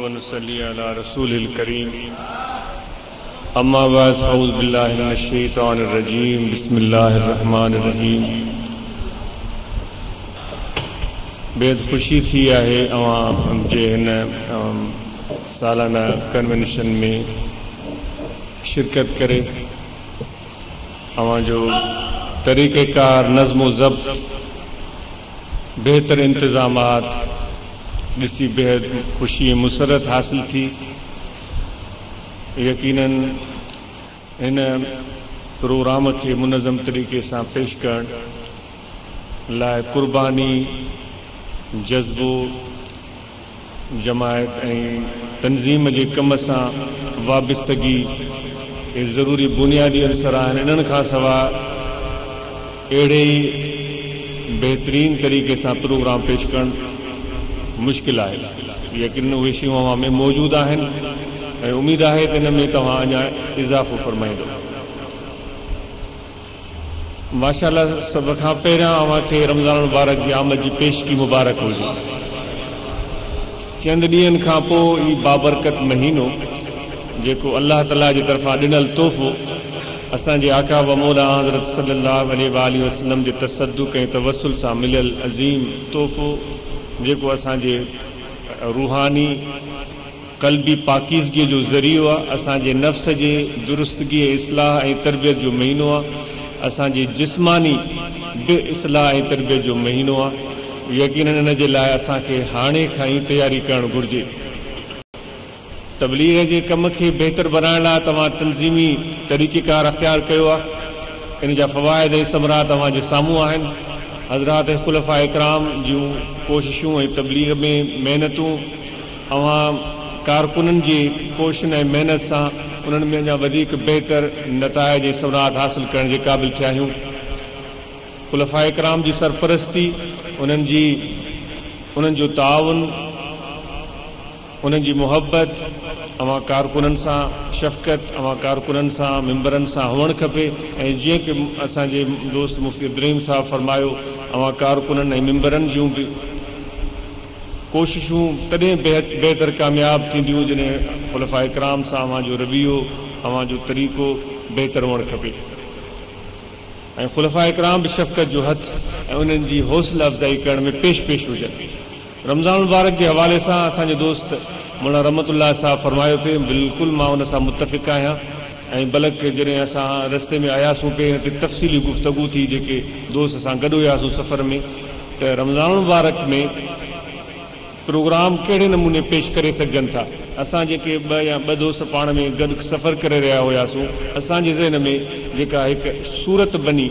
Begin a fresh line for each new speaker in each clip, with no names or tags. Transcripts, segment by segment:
व नसल्ली अला रसूलिल करीम। अम्मा बाद फ़अऊज़ु बिल्लाहि मिनश शैतानिर रजीम। बिस्मिल्लाहिर रहमानिर रहीम। बेहद ख़ुशी थी आहे अवां जे हिन सालाना कन्वेंशन में शिरकत करे अवां जो तरीक़ेकार, नज़्म व ज़ब्त, बेहतर इंतज़ामात ॾिसी बेहद ख़ुशी ऐं मुसरत हासिल थी। यकीनन हिन प्रोग्राम के मुनज़म तरीक़े से पेश करण लाइ कुर्बानी, जज्बो, जमायत ऐं तंज़ीम जे कम सां वाबस्तगी ज़रूरी बुनियादी अंसर आहिनि। इन्हनि खां सवाइ अहिड़े ई बेहतरीन तरीक़े सां प्रोग्राम पेश करण मुश्किल आहे। यकीन उहे शयूं अवां में मौजूद आहिनि ऐं उम्मीद आहे त इन में तव्हां अञा इज़ाफ़ो फरमाईंदो। माशाअल्लाह, सभ खां पहिरियां अवां खे रमज़ान मुबारक जी आमद जी पेशगी मुबारक हुजे। चंद ॾींहंनि खां पोइ ही बाबरकत महीनो जेको अल्लाह ताला जी तरफ़ां ॾिनल तोहफ़ो असांजे आका व मौला हज़रत सल्लल्लाहु अलैहि वसल्लम जे तसद्दुक़ ऐं तवस्सुल सां मिलियल अज़ीम तोहफ़ो जेको असांजे रूहानी क़ल्बी पाकीज़गी जो ज़रियो आहे, असांजे नफ़्स जे दुरुस्तगी इस्लाह ऐं तरबियत जो महीनो आहे, असांजे जिस्मानी बि इस्लाह ऐं तरबियत जो महीनो आहे। यकीनन इन जे लाइ असांखे हाणे खां ई तयारी करणु घुरिजे। तबलीग जे कम खे बहितर बनाइण लाइ तव्हां तंज़ीमी तरीक़ेकार अख़्तियार कयो आहे। इन जा फ़वाइद ऐं समरा तव्हांजे साम्हूं आहिनि। हज़रात ख़ुलफ़ा इकराम जूं कोशिशूं ऐं तबलीग में महिनतूं अवां कारकुननि जी कोशिश ऐं महिनत सां उन्हनि में अञा वधीक बहितर नताइज ऐं समरात हासिल करण जे क़ाबिल थिया आहियूं। ख़ुलफ़ा इकराम जी सरपरस्ती, उन्हनि जो ताउन, उन्हनि जी मुहबत अवां कारकुननि सां, शफ़क़त अवां कारकुननि सां, मिंबरनि सां हुअणु खपे। ऐं जीअं की असांजे दोस्त मुफ़्ती इब्राहिम साहब फरमायो, अवां कारकुननि ऐं मिंबरनि जूं बि कोशिशूं तॾहिं बहितर कामयाब थींदियूं जॾहिं ख़ुलफ़ा इकराम सां अवां जो रवैयो, अवां जो तरीक़ो बहितर हुअणु खपे। ऐं ख़ुलफ़ा इकराम बि शफ़क़त जो हथ ऐं उन्हनि जी हौसला अफ़ज़ाई करण में पेश हुजनि। रमज़ान मुबारक जे हवाले सां असांजे दोस्त मौलाना रहमतुल्लाह साहब फरमायो पिए, बिल्कुलु मां उन सां मुतफ़िक़ आहियां। ऐं बल्कि जॾहिं असां रस्ते में आयासीं पे हिते तफ़सीली गुफ़्तगू थी, जेके दोस्त सां गॾु हुयासीं सफ़र में, त रमज़ान मुबारक में प्रोग्राम कहिड़े नमूने पेश करे सघनि था। असां जेके ॿ दोस्त पाण में गॾु सफ़र करे रहिया हुयासीं, असांजे ज़हन में जेका हिकु सूरत बनी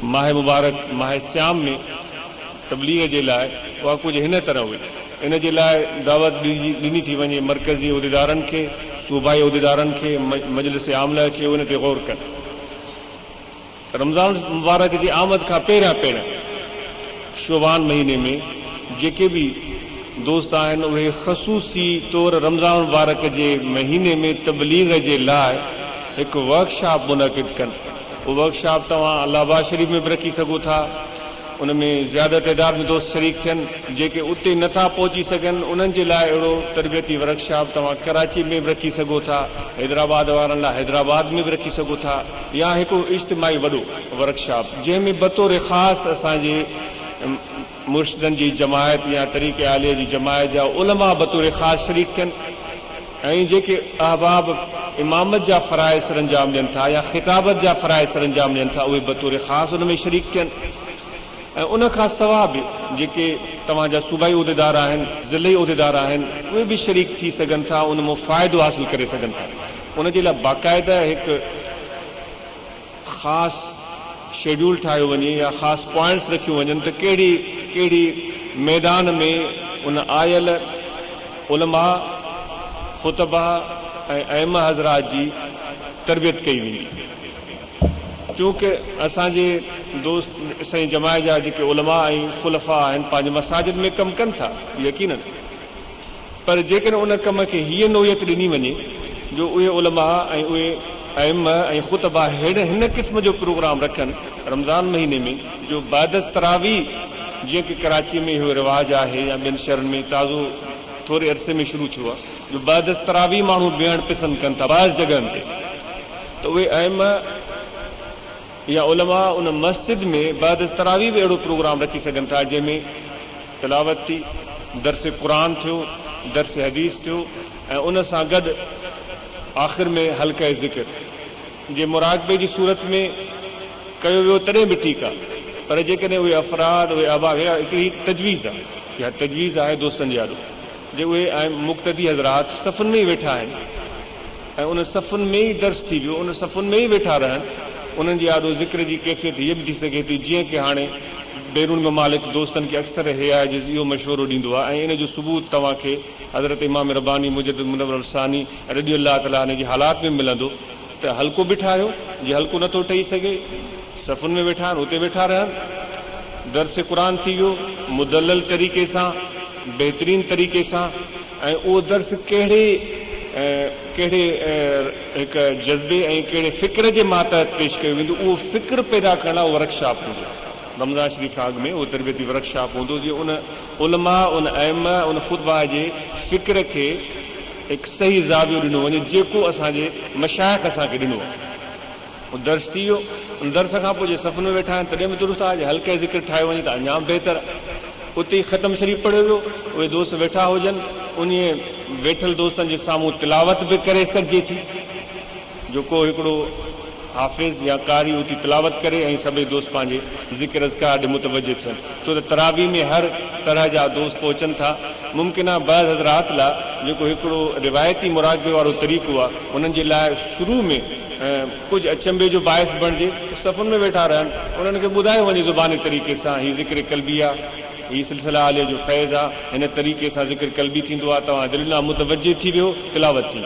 माह मुबारक, माह सियाम में तबलीग जे लाइ, उहा कुझु हिन तरह हुई। इन जे लाइ दावत ॾिनी थी वञे मरकज़ी उहिदेदारनि खे, सूबाई उहिदेदारनि खे, मजलिस आमला खे उन ते गौर कनि। रमज़ान मुबारक जी आमद खां पहिरियां शोबान महीने में जेके बि दोस्त आहिनि उहे ख़ुसूसी तौर रमज़ान मुबारक जे महीने में तबलीग जे लाइ हिकु वर्कशॉप मुनक़िद कनि। उहो वर्कशॉप तव्हां लाबा शरीफ़ में बि रखी सघो था। उन में ज़्यादा तइदाद में दोस्त शरीक थियनि। जेके उते नथा पहुची सघनि उन्हनि जे लाइ अहिड़ो तरबियती वर्कशॉप तव्हां कराची में बि रखी सघो था, हैदराबाद वारनि लाइ हैदराबाद में बि रखी सघो था, या हिकु इज्तिमाही वॾो वर्कशॉप जंहिंमें बतौर ख़ासि असांजे मुर्शिदनि जी जमायत या तरीक़े आलिया जी जमायत जा उलमा बतौर ख़ासि शरीक थियनि। ऐं जेके अहबाब इमामत जा फ़राइज़ सरअंजाम ॾियनि था या ख़िताबत जा फ़राइज़ सरअंजाम ॾियनि था, उहे बतौर ख़ासि उन में शरीक थियनि। ऐं उन खां सवाइ बि जेके तव्हांजा सूबाई उहिदेदार आहिनि, ज़िलई उहिदेदार आहिनि, उहे बि शरीक थी सघनि था, उन मां फ़ाइदो हासिल करे सघनि था। उन जे लाइ बाक़ाइदा हिकु ख़ासि शेड्यूल ठाहियो वञे या ख़ासि पॉइंट्स रखियूं वञनि त कहिड़ी मैदान में उन आयल उलमा, ख़ुतबा ऐं अइम्मा हज़रात जी तरबियत कई वेंदी। चूंकि असांजे दोस्त असांजी जमायत जा जेके उलमा ऐं ख़ुलफ़ा आहिनि पंहिंजे मसाजिद में कमु कनि था यकीनन, पर जेकॾहिं उन कम खे हीअ नोयत ॾिनी वञे जो उहे उलमा ऐं उहे अइम्मा ऐं ख़ुतबा हिन क़िस्म जो प्रोग्राम रखनि रमज़ान महीने में, जो बादस तरावी जीअं की कराची में इहो रिवाज आहे या ॿियनि शहरनि में ताज़ो थोरे अरसे में शुरू थियो आहे जो बाद तरावी माण्हू वेहणु पसंदि कनि था बाज़ जॻहनि ते त उहे अहम या उलमा उन मस्जिद में बाद तरावी बि अहिड़ो प्रोग्राम रखी सघनि था जंहिंमें तिलावत थी दर्स क़ुरान थियो दर्स हदीस थियो ऐं उन सां गॾु आख़िर में हल्का ज़िक्र जे मुराक़बे जी सूरत में कयो वियो तॾहिं बि ठीकु आहे पर जेकॾहिं उहे अफ़राद उहे अबाब हिकिड़ी तजवीज़ आहे या तजवीज़ आहे दोस्तनि जे आॾो जे उहे ऐं मुक़्तदी हज़रात सफ़ुनि में ई वेठा आहिनि ऐं उन सफ़ुनि में ई दर्स थी वियो उन सफ़ुनि में ई वेठा रहनि उन्हनि जे आॾो ज़िक्र जी कैफ़ियत हीअ बि थी सघे थी जीअं की हाणे बैरून ममालिक दोस्तनि खे अक्सर हियाजिज़ इहो मशवरो ॾींदो आहे ऐं इन जो सबूत तव्हांखे हज़रत इमाम रब्बानी मुजद्दिद मुनव्वर अल-सानी रज़ी अल्लाह तआला जे हालात में मिलंदो त हल्को बि ठाहियो जे हल्को नथो ठही सघे सफ़ुनि में वेठा आहिनि उते वेठा रहनि दर्स क़ुरान थी वियो मुदल्लल तरीक़े सां बहितरीन तरीक़े सां ऐं उहो दर्स कहिड़े हिकु जज़्बे ऐं कहिड़े फ़िक्र जे मातहत पेश कयो वेंदो उहो फ़िक्र पैदा करण लाइ वर्कशॉप हूंदो रमज़ान शरीफ़ आग में उहो तरबियती वर्कशॉप हूंदो जीअं उन उलमा उन अहम उन ख़ुतबा जे फ़िक्र खे हिकु सही ज़ावियो ॾिनो वञे जेको असांजे मशाइख़ असांखे ॾिनो आहे उहो दर्स थी वियो उन दर्स खां पोइ जे सफ़ में वेठा आहिनि तॾहिं बि दुरुस्त आहे हल्के ज़िक्र ठाहियो वञे त अञा बहितर उते ई ख़तम शरीफ़ पढ़ियो वियो उहे दोस्त वेठा हुजनि उन वेठल दोस्तनि जे साम्हूं तिलावत बि करे सघिजे थी जो को हिकिड़ो हाफ़िज़ या कारी उती तिलावत करे ऐं सभई दोस्त पंहिंजे ज़िक्र अज़कार ॾे मुतवजह थियनि छो त तरावी में हर तरह जा दोस्त पहुचनि था मुमकिन आहे बाज़ हज़रात लाइ जेको हिकिड़ो रिवायती मुराक़बे वारो तरीक़ो आहे उन्हनि जे लाइ शुरू में कुझु अचंभे जो बाहिस बणिजे सफ़ुनि में वेठा रहनि उन्हनि खे ॿुधायो वञे ज़ुबानी तरीक़े सां हीअ ज़िक्र कल्बी आहे हीअ सिलसिला आले जो फैज़ आहे हिन तरीक़े सां ज़िक्र कल्बी थींदो आहे तव्हां दिलि लाइ मुतवजह थी वियो तिलावत थी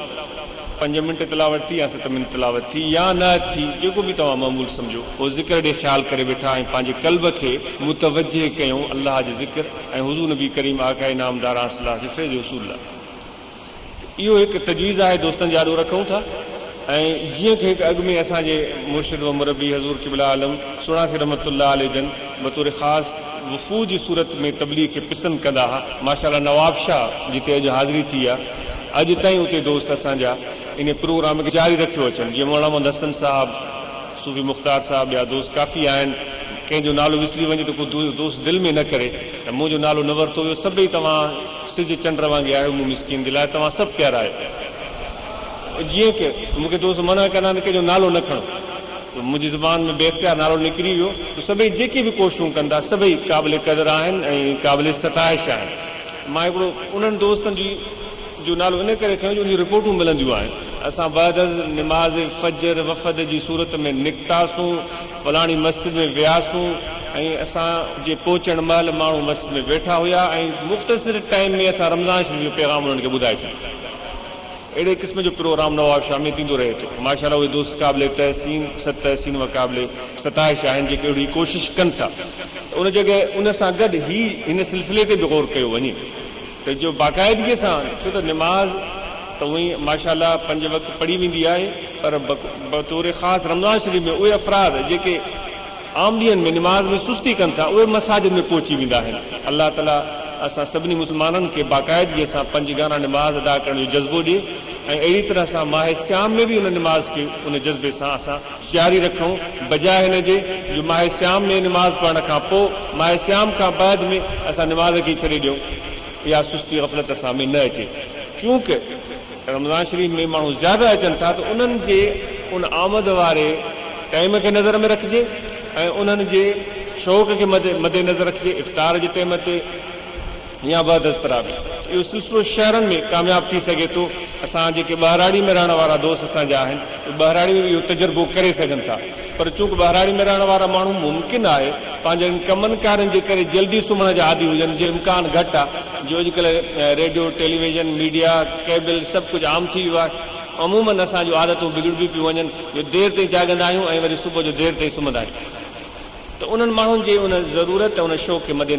5 मिंट तिलावत थी या 7 मिंट तिलावत थी या न थी जेको बि तव्हां मामूल सम्झो उहो ज़िक्र ॾे ख़्यालु करे वेठा ऐं पंहिंजे क़ल्ब खे मुतवजह कयूं अलाह जे ज़िक्र ऐं हुज़ूर नबी करीम आक़ाए नामदार सलाह जे फैज़ उसूल लाइ इहो हिकु तजवीज़ आहे दोस्तनि जे आॾो रखूं था ऐं जीअं की हिकु अॻु में असांजे मुर्शिद व मुरबी हज़ूर क़िबला आलम सुणासी रहमतुल्लाह अलैह जन बतौर ख़ासि वफ़ूद जी सूरत में तबलीग खे पसंदि कंदा हुआ माशाअल्लाह नवाब शाह जिते अॼु हाज़िरी थी आहे अॼु ताईं उते दोस्त असांजा इन प्रोग्राम खे जारी रखियो अचनि जीअं मौलाना मोहम्मद हसन साहिबु सूफ़ी मुख़्तार साहिबु ॿिया दोस्त काफ़ी आहिनि कंहिंजो नालो विसरी वञे त को दोस्त दिलि में न करे त मुंहिंजो नालो न वरितो हुयो सभई तव्हां सिज चंड वांगुरु आहियो मूं मिसकीन दिलि आहे तव्हां सभु प्यारा आहियो जीअं की मूंखे दोस्त मना कंदा आहिनि कंहिंजो नालो न खणो त मुंहिंजी ज़ुबान में बेख़्तियार नालो निकिरी वियो त सभई जेके बि कोशिशूं कंदा सभई क़ाबिल क़दुरु आहिनि ऐं क़ाबिल सताइश आहिनि मां हिकिड़ो उन्हनि दोस्तनि जी जो नालो इन करे खयो जो उन रिपोर्टूं मिलंदियूं आहिनि असां बाद निमाज़ फजर वफ़द जी सूरत में निकितासूं फलाणी मस्जिद में वियासीं ऐं असांजे पहुचण महिल माण्हू मस्जिद में वेठा हुया ऐं मुख़्तसिर टाइम में असां रमज़ान शरीफ़ जो पैगाम उन्हनि खे ॿुधाए छॾियो अहिड़े क़िस्म जो प्रोग्राम नवाब शाह में थींदो रहे थो माशाअल्लाह उहे दोस्त क़ाबिल तहसीन सत तहसीन व क़ाबिल सताइश आहिनि जेके अहिड़ी कोशिशि कनि था उन जॻह उन सां गॾु ई हिन सिलसिले ते बि गौर कयो वञे त जो बाक़ाइदगीअ सां छो त निमाज़ त उहे माशाअल्लाह 5 वक़्त पढ़ी वेंदी आहे पर बतौर ख़ासि रमज़ान शरीफ़ में उहे अफ़राद जेके आम ॾींहंनि में निमाज़ में सुस्ती कनि था उहे मसाजिद में पहुची वेंदा आहिनि अलाह ताला असां सभिनी मुस्लमाननि खे बाक़ाइदगीअ सां 5 गाना निमाज़ अदा करण जो जज़्बो ॾिए ऐं अहिड़ी तरह सां माह श्याम में बि उन निमाज़ खे उन जज़्बे सां असां जारी रखूं बजाए हिन जे जो माह श्याम में निमाज़ पढ़ण खां पोइ माह श्याम खां बाद में असां निमाज़ खे छॾे ॾियूं इहा सुस्ती ग़फ़लत असां में न अचे चूंकि रमज़ान शरीफ़ में माण्हू ज़्यादा अचनि था त उन्हनि जे उन आमद वारे टाइम खे नज़र में रखिजे ऐं उन्हनि जे शौक़ खे मदे नज़र रखिजे इफ़्तार जे टाइम ते या बाद तरावी इहो सिलसिलो शहरनि में कामयाबु थी सघे थो असां जेके ॿाहिराड़ी में रहण वारा दोस्त असांजा आहिनि ॿाहिराड़ी में बि इहो तजुर्बो करे सघनि था पर चूंकि ॿाहिराड़ी में रहण वारा माण्हू मुमकिन आहे पंहिंजनि कमनि कारनि जे करे जल्दी सुम्हण जा आदी हुजनि जो इम्कान घटि आहे जो अॼुकल्ह रेडियो टेलीविज़न मीडिया केबल सभु कुझु आम थी वियो आहे अमूमन असांजूं आदतूं बिगड़बियूं पियूं वञनि जो देरि ताईं जाॻंदा आहियूं ऐं वरी सुबुह जो देरि ताईं सुम्हंदा आहियूं त उन्हनि माण्हुनि जे उन ज़रूरत उन शौक़ खे मदे